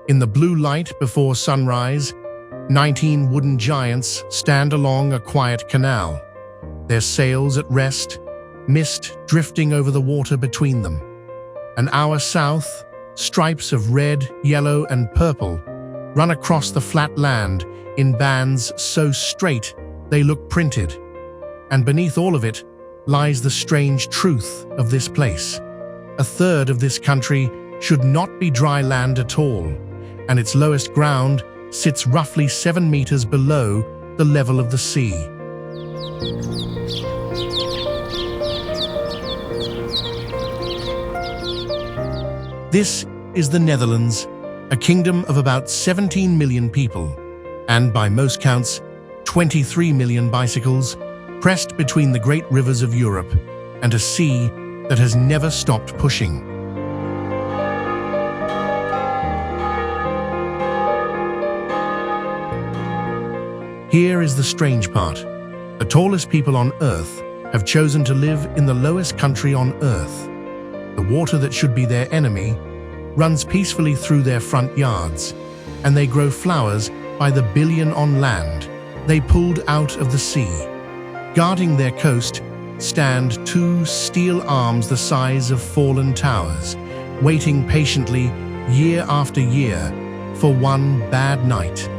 In the blue light before sunrise, 19 wooden giants stand along a quiet canal, their sails at rest, mist drifting over the water between them. An hour south, stripes of red, yellow, and purple run across the flat land in bands so straight they look printed. And beneath all of it lies the strange truth of this place. A third of this country should not be dry land at all, and its lowest ground sits roughly 7 meters below the level of the sea. This is the Netherlands, a kingdom of about 17 million people, and by most counts, 23 million bicycles, pressed between the great rivers of Europe and a sea that has never stopped pushing. Here is the strange part. The tallest people on Earth have chosen to live in the lowest country on Earth. The water that should be their enemy runs peacefully through their front yards, and they grow flowers by the billion on land they pulled out of the sea. Guarding their coast stand 2 steel arms the size of fallen towers, waiting patiently year after year for one bad night.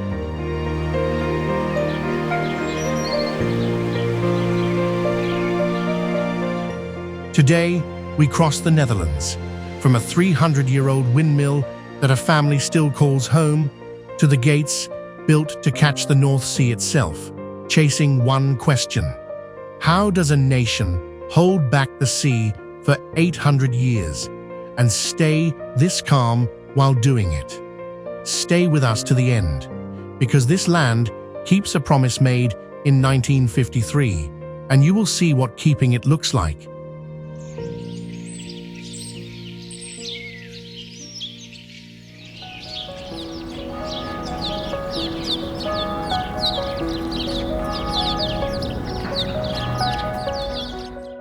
Today, we cross the Netherlands, from a 300-year-old windmill that a family still calls home, to the gates built to catch the North Sea itself, chasing one question. How does a nation hold back the sea for 800 years and stay this calm while doing it? Stay with us to the end, because this land keeps a promise made in 1953, and you will see what keeping it looks like.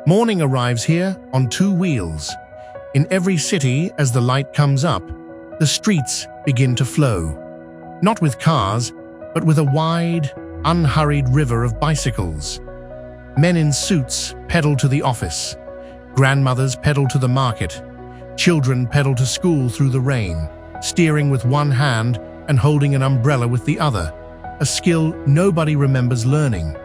Morning arrives here on 2 wheels. In every city, as the light comes up, the streets begin to flow. Not with cars, but with a wide, unhurried river of bicycles. Men in suits pedal to the office. Grandmothers pedal to the market. Children pedal to school through the rain, steering with one hand and holding an umbrella with the other, a skill nobody remembers learning.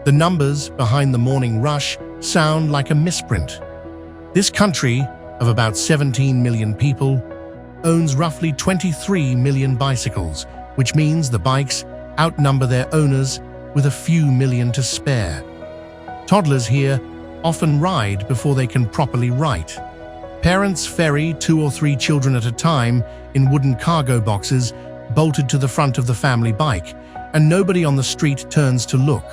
The numbers behind the morning rush sound like a misprint. This country, of about 17 million people, owns roughly 23 million bicycles, which means the bikes outnumber their owners with a few million to spare. Toddlers here often ride before they can properly write. Parents ferry 2 or 3 children at a time in wooden cargo boxes bolted to the front of the family bike, and nobody on the street turns to look.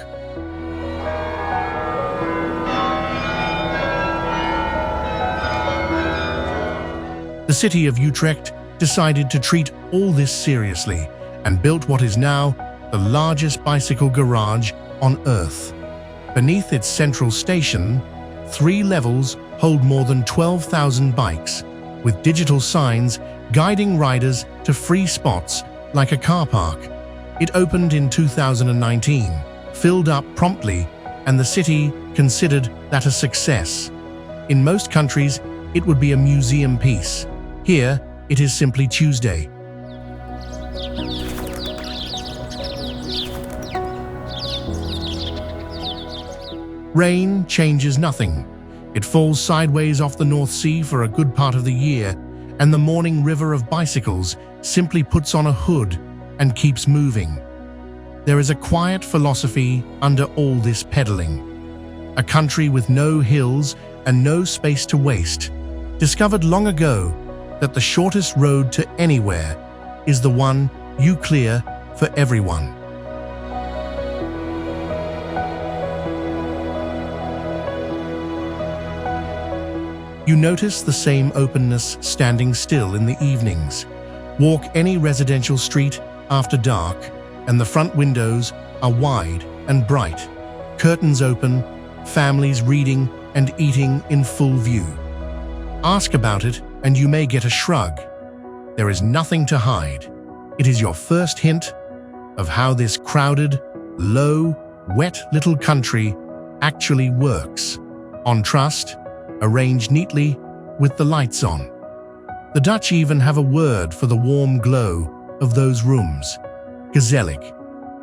The city of Utrecht decided to treat all this seriously and built what is now the largest bicycle garage on Earth. Beneath its central station, 3 levels hold more than 12,000 bikes, with digital signs guiding riders to free spots like a car park. It opened in 2019, filled up promptly, and the city considered that a success. In most countries, it would be a museum piece. Here, it is simply Tuesday. Rain changes nothing. It falls sideways off the North Sea for a good part of the year, and the morning river of bicycles simply puts on a hood and keeps moving. There is a quiet philosophy under all this pedaling. A country with no hills and no space to waste, discovered long ago that the shortest road to anywhere is the one you clear for everyone. You notice the same openness standing still in the evenings. Walk any residential street after dark, and the front windows are wide and bright. Curtains open, families reading and eating in full view. Ask about it and you may get a shrug. There is nothing to hide. It is your first hint of how this crowded, low, wet little country actually works. On trust, arranged neatly with the lights on. The Dutch even have a word for the warm glow of those rooms, gezellig,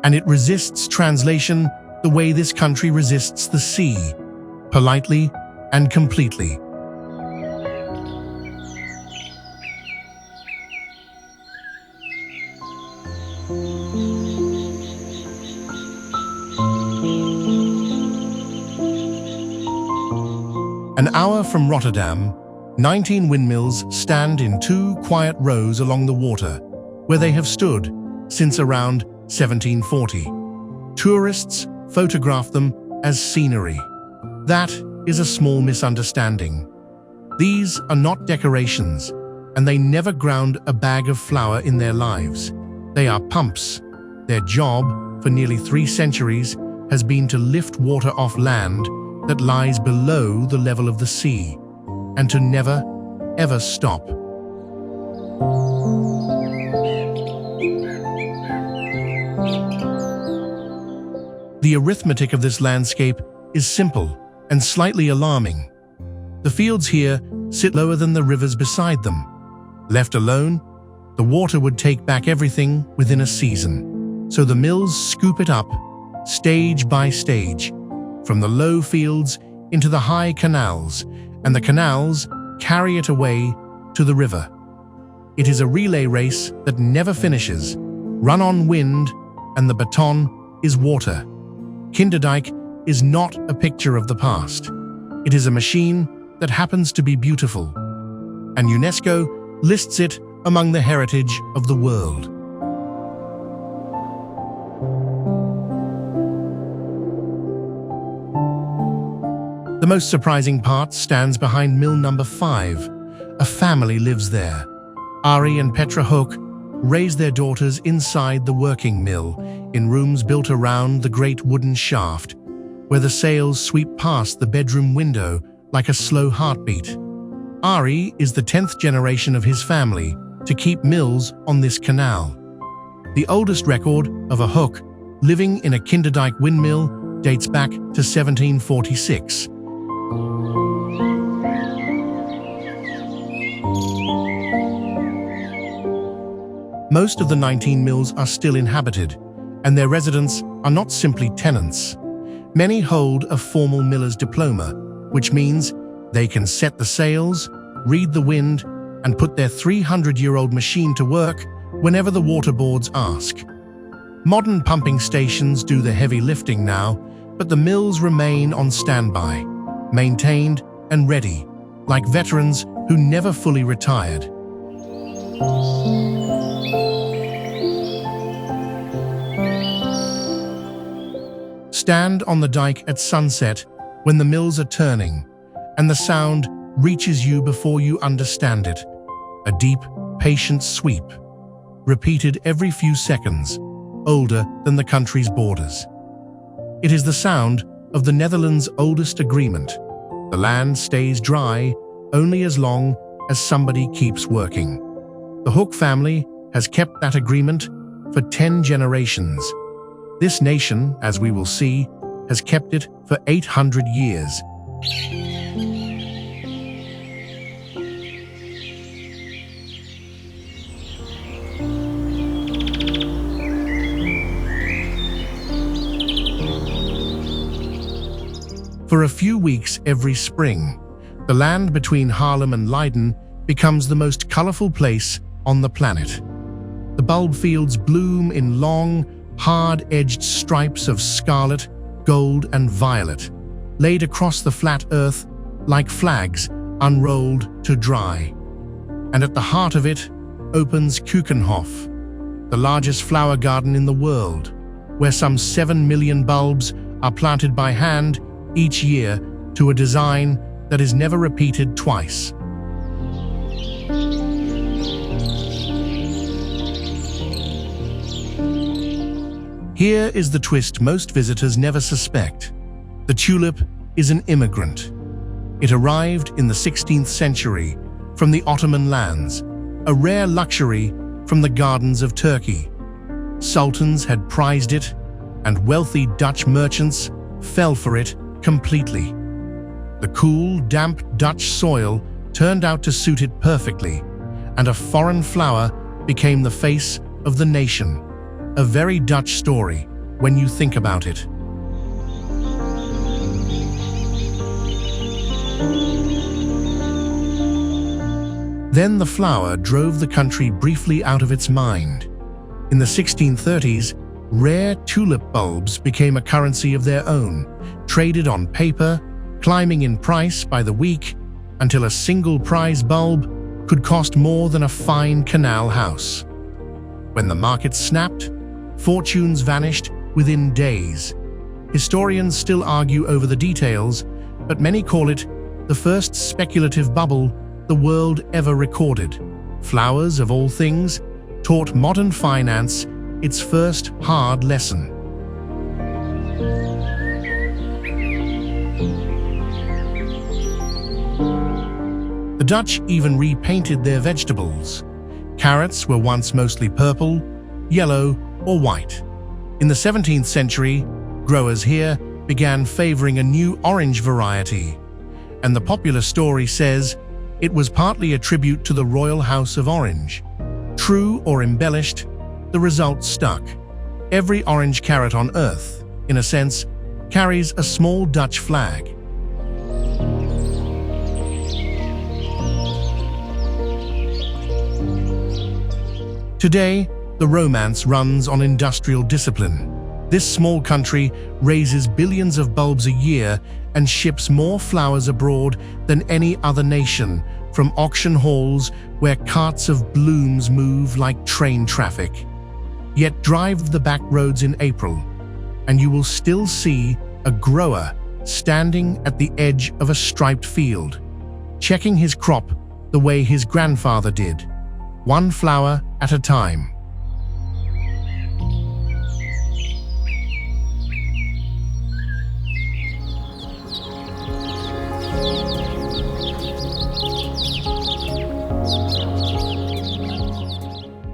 and it resists translation the way this country resists the sea, politely and completely. An hour from Rotterdam, 19 windmills stand in 2 quiet rows along the water, where they have stood since around 1740. Tourists photograph them as scenery. That is a small misunderstanding. These are not decorations, and they never ground a bag of flour in their lives. They are pumps. Their job, for nearly 3 centuries, has been to lift water off land that lies below the level of the sea, and to never, ever stop. The arithmetic of this landscape is simple and slightly alarming. The fields here sit lower than the rivers beside them. Left alone, the water would take back everything within a season. So the mills scoop it up, stage by stage, from the low fields into the high canals, and the canals carry it away to the river. It is a relay race that never finishes, run on wind, and the baton is water. Kinderdijk is not a picture of the past. It is a machine that happens to be beautiful, and UNESCO lists it among the heritage of the world. The most surprising part stands behind mill number 5. A family lives there. Ari and Petra Hoek raise their daughters inside the working mill in rooms built around the great wooden shaft, where the sails sweep past the bedroom window like a slow heartbeat. Ari is the 10th generation of his family to keep mills on this canal. The oldest record of a Hoek living in a Kinderdijk windmill dates back to 1746. Most of the 19 mills are still inhabited, and their residents are not simply tenants. Many hold a formal miller's diploma, which means they can set the sails, read the wind, and put their 300-year-old machine to work whenever the waterboards ask. Modern pumping stations do the heavy lifting now, but the mills remain on standby, maintained and ready, like veterans who never fully retired. Stand on the dike at sunset when the mills are turning, and the sound reaches you before you understand it. A deep, patient sweep, repeated every few seconds, older than the country's borders. It is the sound of the Netherlands' oldest agreement. The land stays dry only as long as somebody keeps working. The Hoek family has kept that agreement for 10 generations. This nation, as we will see, has kept it for 800 years. For a few weeks every spring, the land between Haarlem and Leiden becomes the most colorful place on the planet. The bulb fields bloom in long, hard-edged stripes of scarlet, gold, and violet, laid across the flat earth like flags unrolled to dry. And at the heart of it opens Keukenhof, the largest flower garden in the world, where some 7 million bulbs are planted by hand each year to a design that is never repeated twice. Here is the twist most visitors never suspect. The tulip is an immigrant. It arrived in the 16th century from the Ottoman lands, a rare luxury from the gardens of Turkey. Sultans had prized it, and wealthy Dutch merchants fell for it completely. The cool, damp Dutch soil turned out to suit it perfectly, and a foreign flower became the face of the nation. A very Dutch story when you think about it. Then the flower drove the country briefly out of its mind. In the 1630s, rare tulip bulbs became a currency of their own, traded on paper, climbing in price by the week, until a single prize bulb could cost more than a fine canal house. When the market snapped, fortunes vanished within days. Historians still argue over the details, but many call it the first speculative bubble the world ever recorded. Flowers, of all things, taught modern finance its first hard lesson. The Dutch even repainted their vegetables. Carrots were once mostly purple, yellow, or white. In the 17th century, growers here began favoring a new orange variety, and the popular story says it was partly a tribute to the royal house of Orange. True or embellished, the result stuck. Every orange carrot on Earth, in a sense, carries a small Dutch flag. Today, the romance runs on industrial discipline. This small country raises billions of bulbs a year and ships more flowers abroad than any other nation, from auction halls where carts of blooms move like train traffic. Yet drive the back roads in April, and you will still see a grower standing at the edge of a striped field, checking his crop the way his grandfather did, one flower at a time.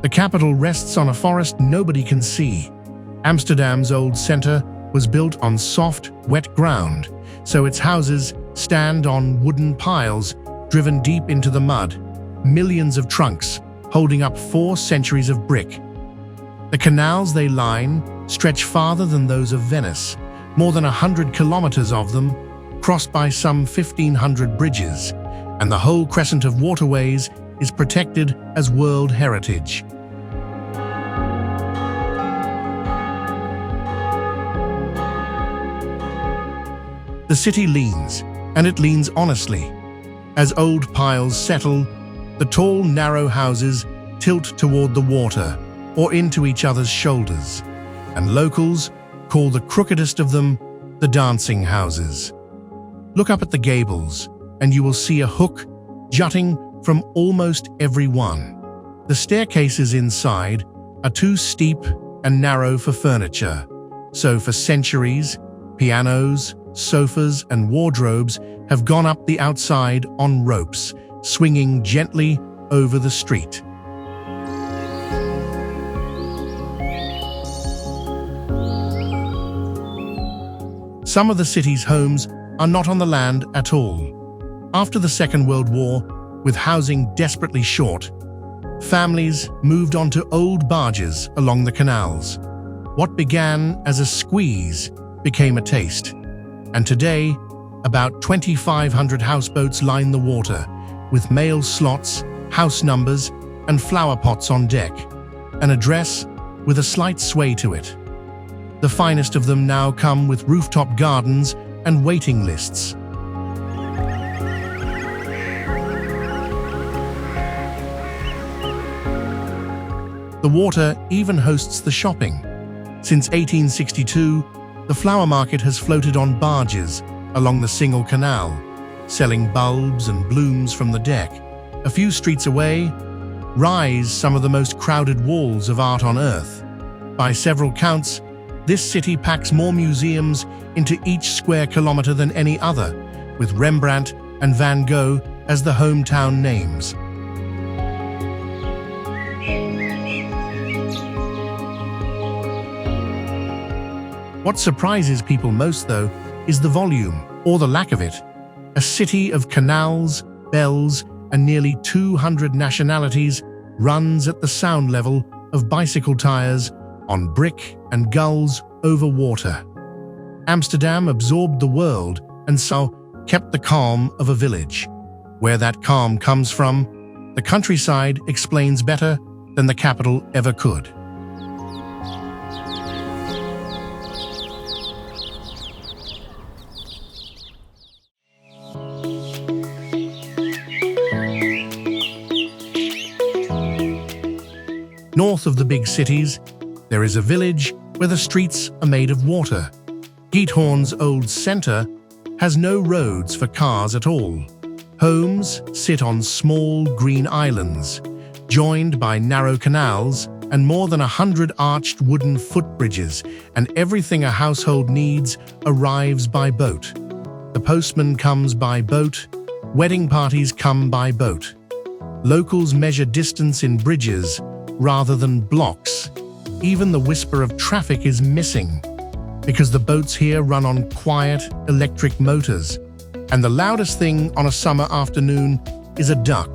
The capital rests on a forest nobody can see. Amsterdam's old center was built on soft, wet ground, so its houses stand on wooden piles driven deep into the mud, millions of trunks holding up 4 centuries of brick. The canals they line stretch farther than those of Venice, more than 100 kilometers of them, crossed by some 1,500 bridges, and the whole crescent of waterways is protected as World Heritage. The city leans, and it leans honestly. As old piles settle, the tall, narrow houses tilt toward the water or into each other's shoulders, and locals call the crookedest of them the dancing houses. Look up at the gables, and you will see a hook jutting from almost every one. The staircases inside are too steep and narrow for furniture, so for centuries, pianos, sofas, and wardrobes have gone up the outside on ropes, swinging gently over the street. Some of the city's homes are not on the land at all. After the Second World War, with housing desperately short, families moved onto old barges along the canals. What began as a squeeze became a taste, and today, about 2,500 houseboats line the water, with mail slots, house numbers, and flower pots on deck, an address with a slight sway to it. The finest of them now come with rooftop gardens and waiting lists. The water even hosts the shopping. Since 1862, the flower market has floated on barges along the single canal, selling bulbs and blooms from the deck. A few streets away rise some of the most crowded walls of art on Earth. By several counts, this city packs more museums into each square kilometer than any other, with Rembrandt and Van Gogh as the hometown names. What surprises people most, though, is the volume, or the lack of it. A city of canals, bells, and nearly 200 nationalities runs at the sound level of bicycle tires on brick and gulls over water. Amsterdam absorbed the world and so kept the calm of a village. Where that calm comes from, the countryside explains better than the capital ever could. North of the big cities, there is a village where the streets are made of water. Giethoorn's old center has no roads for cars at all. Homes sit on small green islands, joined by narrow canals and more than 100 arched wooden footbridges, and everything a household needs arrives by boat. The postman comes by boat, wedding parties come by boat. Locals measure distance in bridges rather than blocks. Even the whisper of traffic is missing, because the boats here run on quiet electric motors, and the loudest thing on a summer afternoon is a duck.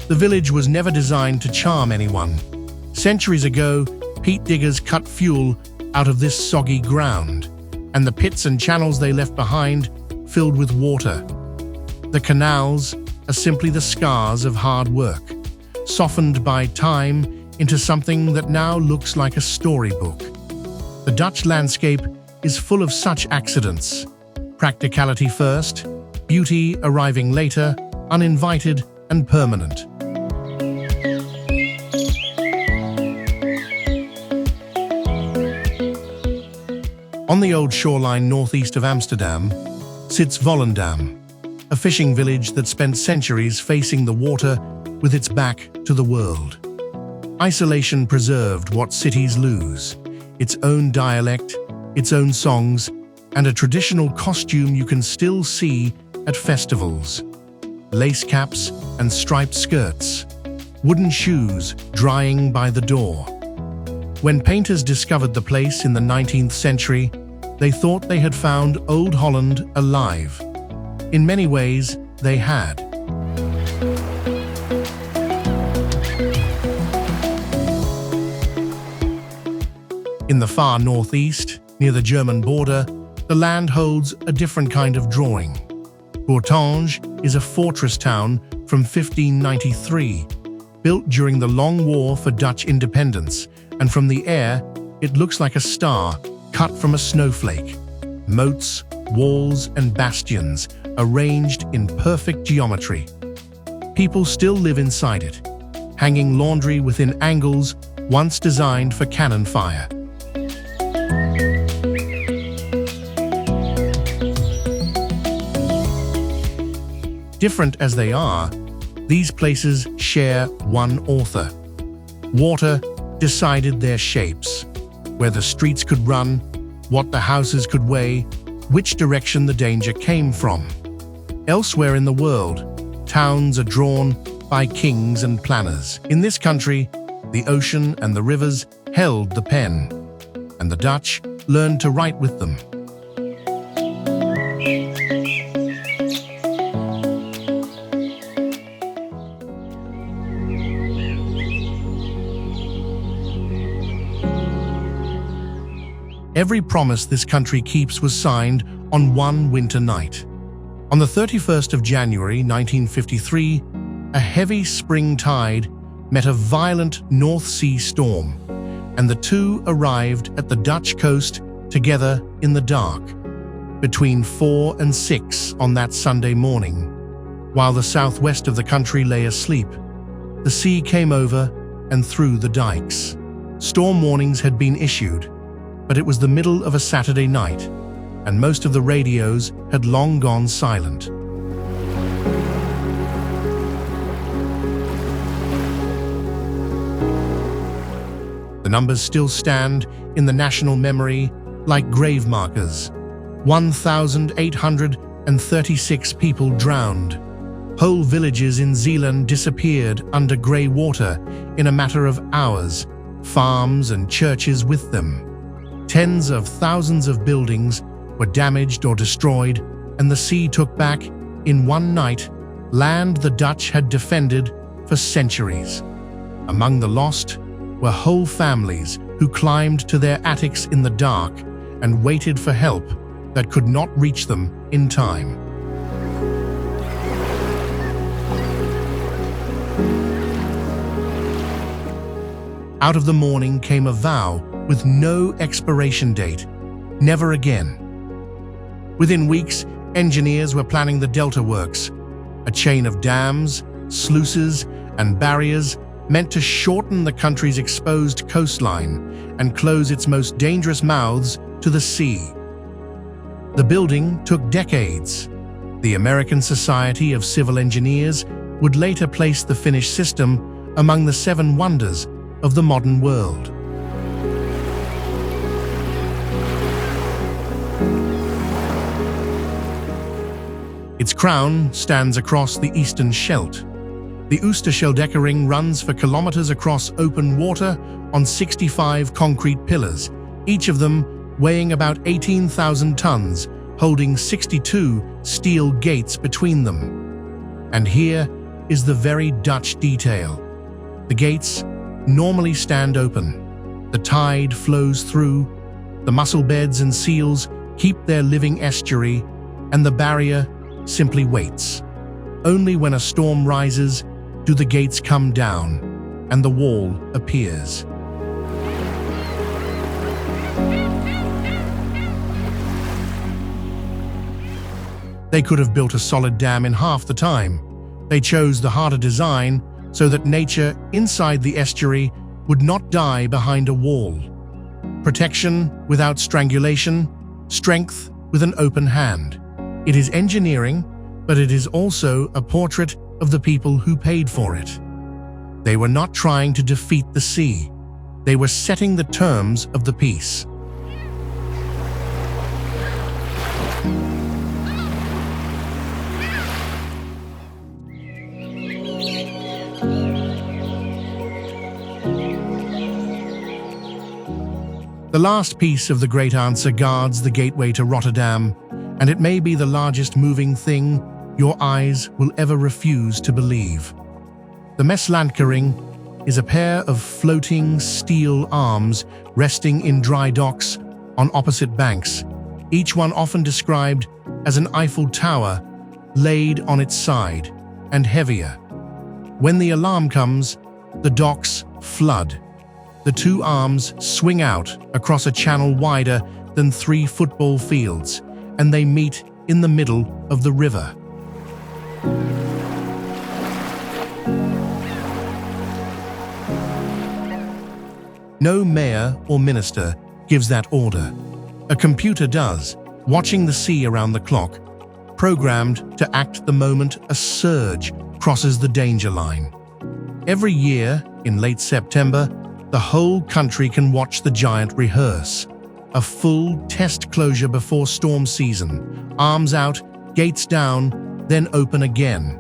The village was never designed to charm anyone. Centuries ago, peat diggers cut fuel out of this soggy ground, and the pits and channels they left behind filled with water. The canals are simply the scars of hard work, softened by time into something that now looks like a storybook. The Dutch landscape is full of such accidents. Practicality first, beauty arriving later, uninvited and permanent. On the old shoreline northeast of Amsterdam sits Volendam, a fishing village that spent centuries facing the water with its back to the world. Isolation preserved what cities lose: its own dialect, its own songs, and a traditional costume you can still see at festivals. Lace caps and striped skirts, wooden shoes drying by the door. When painters discovered the place in the 19th century, they thought they had found Old Holland alive. In many ways, they had. In the far northeast, near the German border, the land holds a different kind of drawing. Bourtange is a fortress town from 1593, built during the Long War for Dutch independence, and from the air, it looks like a star cut from a snowflake. Moats, walls, and bastions arranged in perfect geometry. People still live inside it, hanging laundry within angles once designed for cannon fire. Different as they are, these places share one author. Water decided their shapes, where the streets could run, what the houses could weigh, which direction the danger came from. Elsewhere in the world, towns are drawn by kings and planners. In this country, the ocean and the rivers held the pen, and the Dutch learned to write with them. Every promise this country keeps was signed on one winter night. On the 31st of January 1953, a heavy spring tide met a violent North Sea storm, and the two arrived at the Dutch coast together in the dark, between 4 and 6 on that Sunday morning. While the southwest of the country lay asleep, the sea came over and through the dikes. Storm warnings had been issued, but it was the middle of a Saturday night, and most of the radios had long gone silent. The numbers still stand in the national memory like grave markers. 1,836 people drowned. Whole villages in Zealand disappeared under grey water in a matter of hours, farms and churches with them. Tens of thousands of buildings were damaged or destroyed, and the sea took back, in one night, land the Dutch had defended for centuries. Among the lost were whole families who climbed to their attics in the dark and waited for help that could not reach them in time. Out of the morning came a vow with no expiration date: never again. Within weeks, engineers were planning the Delta Works, a chain of dams, sluices, and barriers meant to shorten the country's exposed coastline and close its most dangerous mouths to the sea. The building took decades. The American Society of Civil Engineers would later place the Finnish system among the 7 wonders of the modern world. Its crown stands across the eastern Scheldt. The Oosterscheldekering runs for kilometers across open water on 65 concrete pillars, each of them weighing about 18,000 tons, holding 62 steel gates between them. And here is the very Dutch detail. The gates normally stand open. The tide flows through, the mussel beds and seals keep their living estuary, and the barrier simply waits. Only when a storm rises do the gates come down, and the wall appears. They could have built a solid dam in half the time. They chose the harder design so that nature inside the estuary would not die behind a wall. Protection without strangulation, strength with an open hand. It is engineering, but it is also a portrait of the people who paid for it. They were not trying to defeat the sea. They were setting the terms of the peace. The last piece of the Great Answer guards the gateway to Rotterdam, and it may be the largest moving thing your eyes will ever refuse to believe. The Meslandkering is a pair of floating steel arms resting in dry docks on opposite banks, each one often described as an Eiffel Tower laid on its side, and heavier. When the alarm comes, the docks flood. The 2 arms swing out across a channel wider than 3 football fields, and they meet in the middle of the river. No mayor or minister gives that order. A computer does, watching the sea around the clock, programmed to act the moment a surge crosses the danger line. Every year, in late September, the whole country can watch the giant rehearse. A full test closure before storm season. Arms out, gates down, then open again.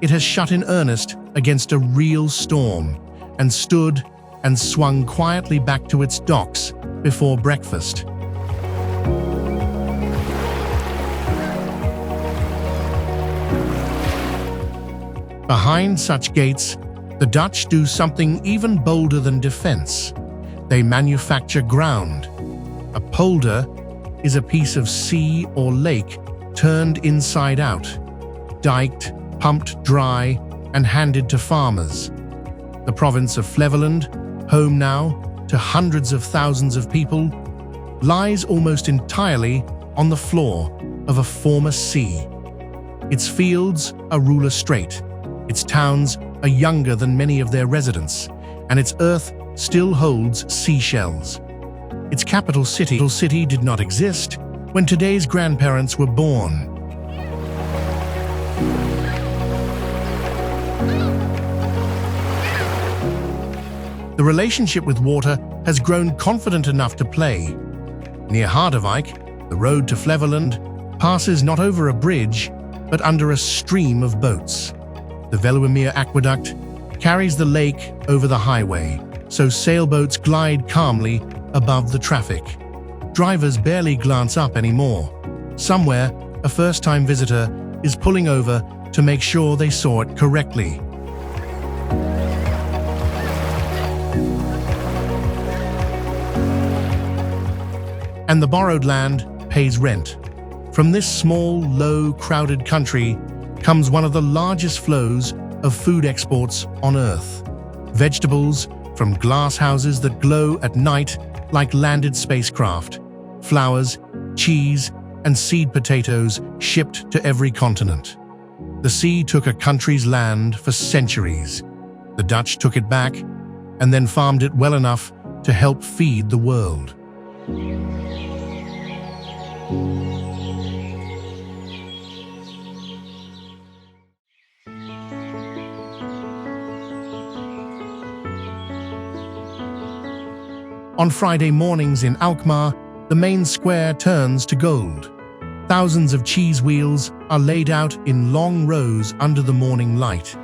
It has shut in earnest against a real storm, and stood and swung quietly back to its docks before breakfast. Behind such gates, the Dutch do something even bolder than defense. They manufacture ground. A polder is a piece of sea or lake turned inside out, diked, pumped dry, and handed to farmers. The province of Flevoland, home now to hundreds of thousands of people, lies almost entirely on the floor of a former sea. Its fields are ruler straight, its towns are younger than many of their residents, and its earth still holds seashells. Its capital city did not exist when today's grandparents were born. The The relationship with water has grown confident enough to play. Near Harderwijk, the road to Flevoland passes not over a bridge, but under a stream of boats. The Veluwemeer Aqueduct carries the lake over the highway, so sailboats glide calmly above the traffic. Drivers barely glance up anymore. Somewhere, a first-time visitor is pulling over to make sure they saw it correctly. And the borrowed land pays rent. From this small, low, crowded country comes one of the largest flows of food exports on Earth. Vegetables from glass houses that glow at night like landed spacecraft. Flowers, cheese, and seed potatoes shipped to every continent. The sea took a country's land for centuries. The Dutch took it back and then farmed it well enough to help feed the world. On Friday mornings in Alkmaar, the main square turns to gold. Thousands of cheese wheels are laid out in long rows under the morning light.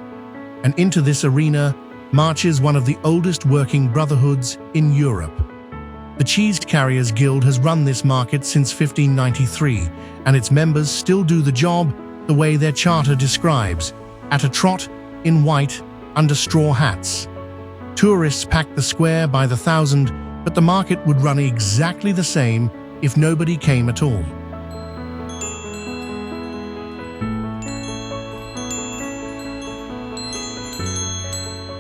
And into this arena marches one of the oldest working brotherhoods in Europe. The Cheese Carriers Guild has run this market since 1593, and its members still do the job the way their charter describes, at a trot, in white, under straw hats. Tourists pack the square by the thousand, but the market would run exactly the same if nobody came at all.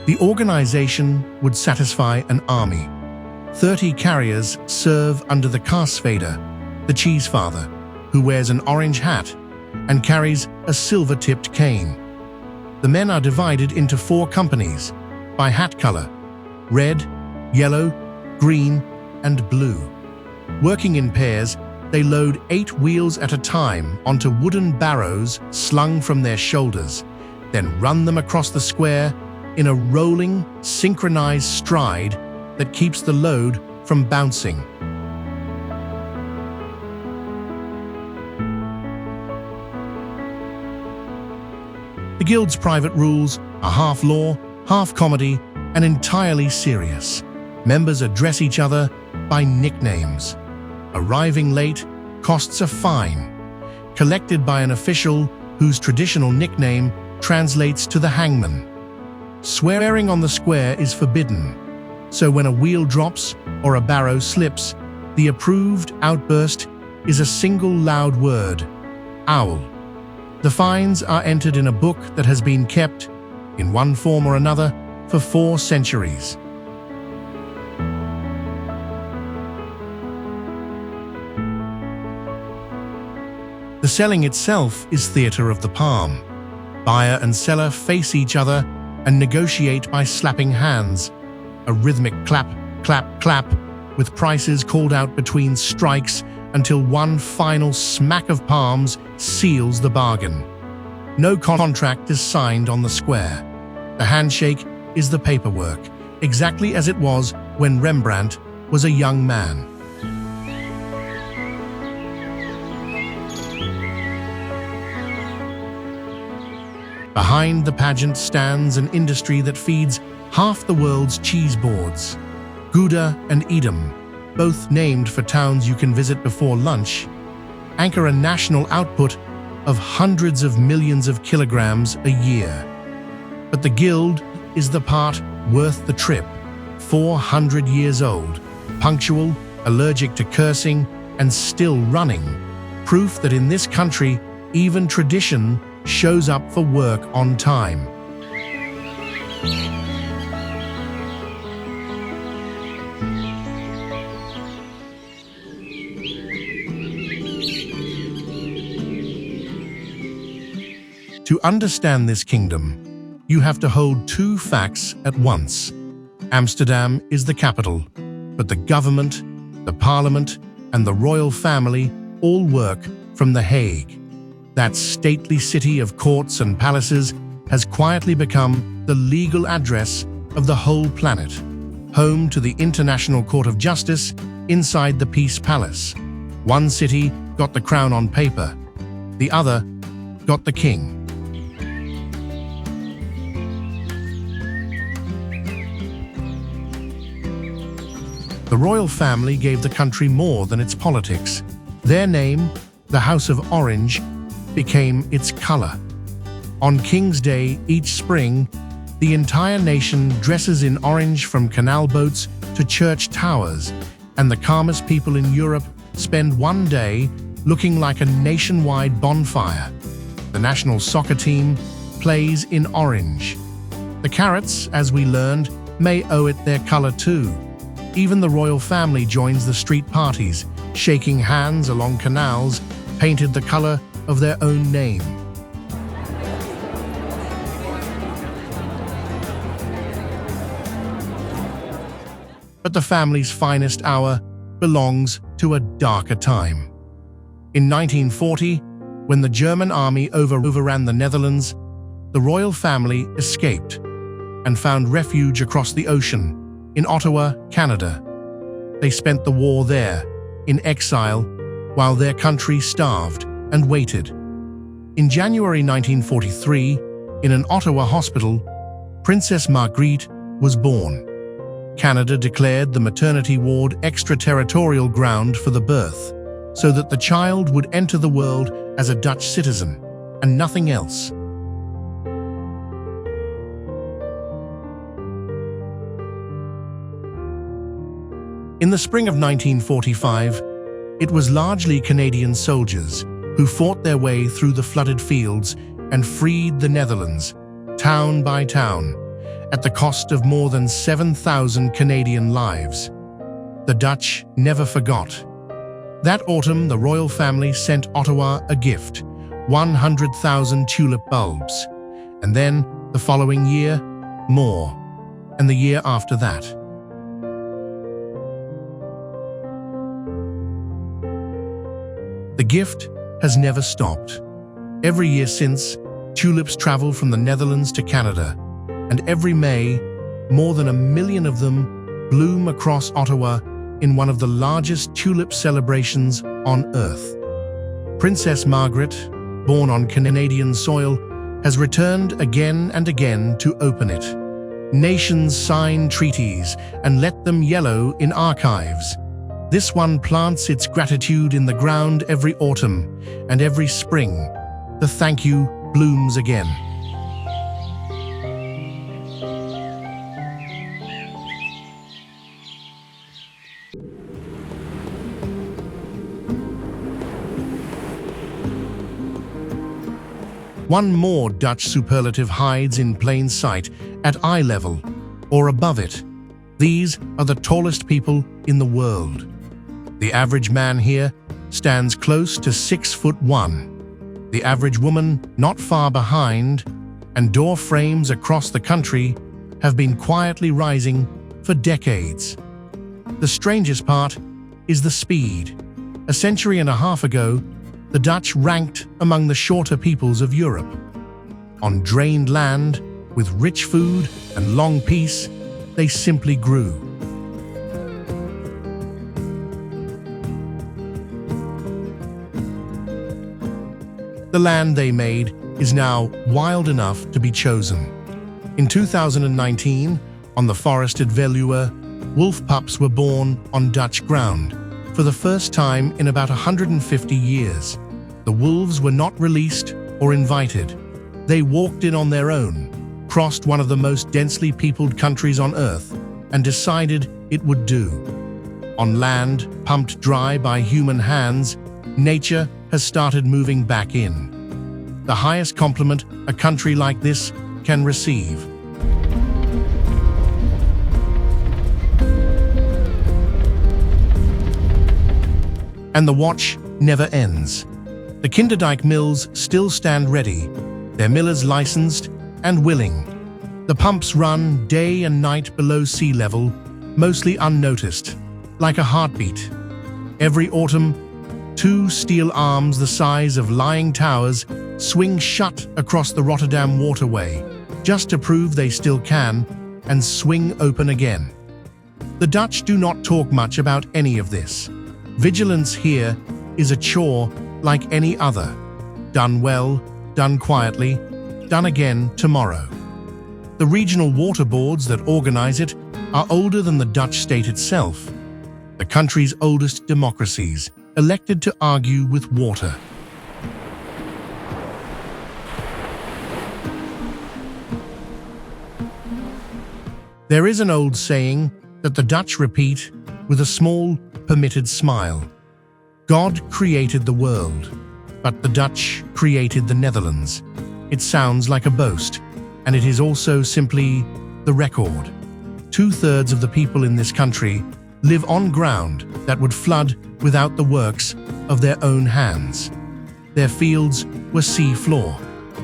The organization would satisfy an army. 30 carriers serve under the Kaasvader, the cheese father, who wears an orange hat and carries a silver-tipped cane. The men are divided into 4 companies by hat color: red, yellow, green, and blue. Working in pairs, they load 8 wheels at a time onto wooden barrows slung from their shoulders, then run them across the square in a rolling, synchronized stride that keeps the load from bouncing. The Guild's private rules are half law, half comedy, and entirely serious. Members address each other by nicknames. Arriving late costs a fine, collected by an official whose traditional nickname translates to the hangman. Swearing on the square is forbidden, so when a wheel drops or a barrow slips, the approved outburst is a single loud word: owl. The fines are entered in a book that has been kept, in one form or another, for 4 centuries. The selling itself is theatre of the palm. Buyer and seller face each other and negotiate by slapping hands, a rhythmic clap, clap, clap, with prices called out between strikes until one final smack of palms seals the bargain. No contract is signed on the square. The handshake is the paperwork, exactly as it was when Rembrandt was a young man. Behind the pageant stands an industry that feeds half the world's cheese boards. Gouda and Edam, both named for towns you can visit before lunch, anchor a national output of hundreds of millions of kilograms a year. But the Guild is the part worth the trip. 400 years old, punctual, allergic to cursing, and still running. Proof that in this country, even tradition shows up for work on time. To understand this kingdom, you have to hold 2 facts at once. Amsterdam is the capital, but the government, the parliament, and the royal family all work from The Hague. That stately city of courts and palaces has quietly become the legal address of the whole planet. home to the International Court of Justice inside the Peace Palace. One city got the crown on paper, the other got the king. The royal family gave the country more than its politics. Their name, the House of Orange, became its color. On King's Day each spring, the entire nation dresses in orange from canal boats to church towers, and the calmest people in Europe spend one day looking like a nationwide bonfire. The national soccer team plays in orange. The Carrots, as we learned, may owe it their color too. Even the royal family joins the street parties, shaking hands along canals painted the color of their own name. But the family's finest hour belongs to a darker time. In 1940, when the German army overran the Netherlands, the royal family escaped and found refuge across the ocean in Ottawa, Canada. They spent the war there, in exile, while their country starved and waited. In January 1943, in an Ottawa hospital, Princess Margrethe was born. Canada declared the maternity ward extraterritorial ground for the birth, so that the child would enter the world as a Dutch citizen, and nothing else. In the spring of 1945, it was largely Canadian soldiers who fought their way through the flooded fields and freed the Netherlands, town by town, at the cost of more than 7,000 Canadian lives. The Dutch never forgot. That autumn, the royal family sent Ottawa a gift, 100,000 tulip bulbs, and then, the following year, more, and the year after that. The gift has never stopped. Every year since, tulips travel from the Netherlands to Canada, and every May, more than 1 million of them bloom across Ottawa in one of the largest tulip celebrations on Earth. Princess Margrethe, born on Canadian soil, has returned again and again to open it. Nations sign treaties and let them yellow in archives. This one plants its gratitude in the ground every autumn, and every spring, the thank you blooms again. One more Dutch superlative hides in plain sight at eye level, or above it. These are the tallest people in the world. The average man here stands close to 6'1". The average woman not far behind, and door frames across the country have been quietly rising for decades. The strangest part is the speed. A century and a half ago, the Dutch ranked among the shorter peoples of Europe. On drained land, with rich food and long peace, they simply grew. The land they made is now wild enough to be chosen. In 2019, on the forested Veluwe, wolf pups were born on Dutch ground. For the first time in about 150 years, the wolves were not released or invited. They walked in on their own, crossed one of the most densely peopled countries on Earth, and decided it would do. On land pumped dry by human hands, nature has started moving back in. The highest compliment a country like this can receive. And the watch never ends. The Kinderdijk mills still stand ready, their millers licensed and willing. The pumps run day and night below sea level, mostly unnoticed, like a heartbeat. Every autumn, 2 steel arms the size of lying towers swing shut across the Rotterdam waterway, just to prove they still can, and swing open again. The Dutch do not talk much about any of this. Vigilance here is a chore like any other. Done well, done quietly, done again tomorrow. The regional water boards that organize it are older than the Dutch state itself, the country's oldest democracies, elected to argue with water. There is an old saying that the Dutch repeat with a small, permitted smile. God created the world, but the Dutch created the Netherlands. It sounds like a boast, and it is also simply the record. 2/3 of the people in this country live on ground that would flood without the works of their own hands. Their fields were sea floor.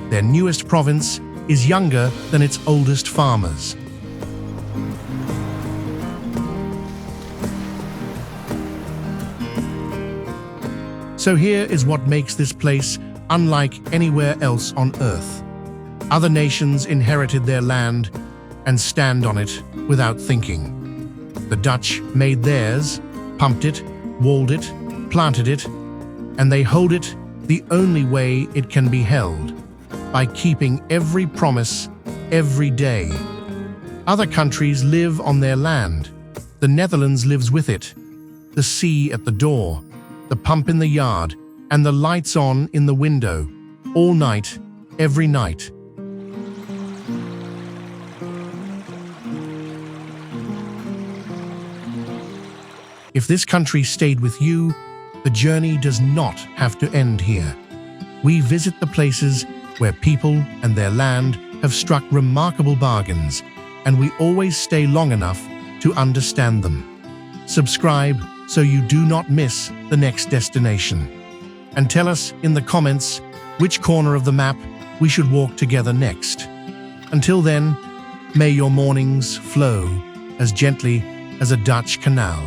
Their newest province is younger than its oldest farmers. So here is what makes this place unlike anywhere else on Earth. Other nations inherited their land and stand on it without thinking. The Dutch made theirs, pumped it, walled it, planted it, and they hold it the only way it can be held, by keeping every promise every day. Other countries live on their land. The Netherlands lives with it. The sea at the door, the pump in the yard, and the lights on in the window, all night, every night. If this country stayed with you, the journey does not have to end here. We visit the places where people and their land have struck remarkable bargains, and we always stay long enough to understand them. Subscribe so you do not miss the next destination. And tell us in the comments which corner of the map we should walk together next. Until then, may your mornings flow as gently as a Dutch canal.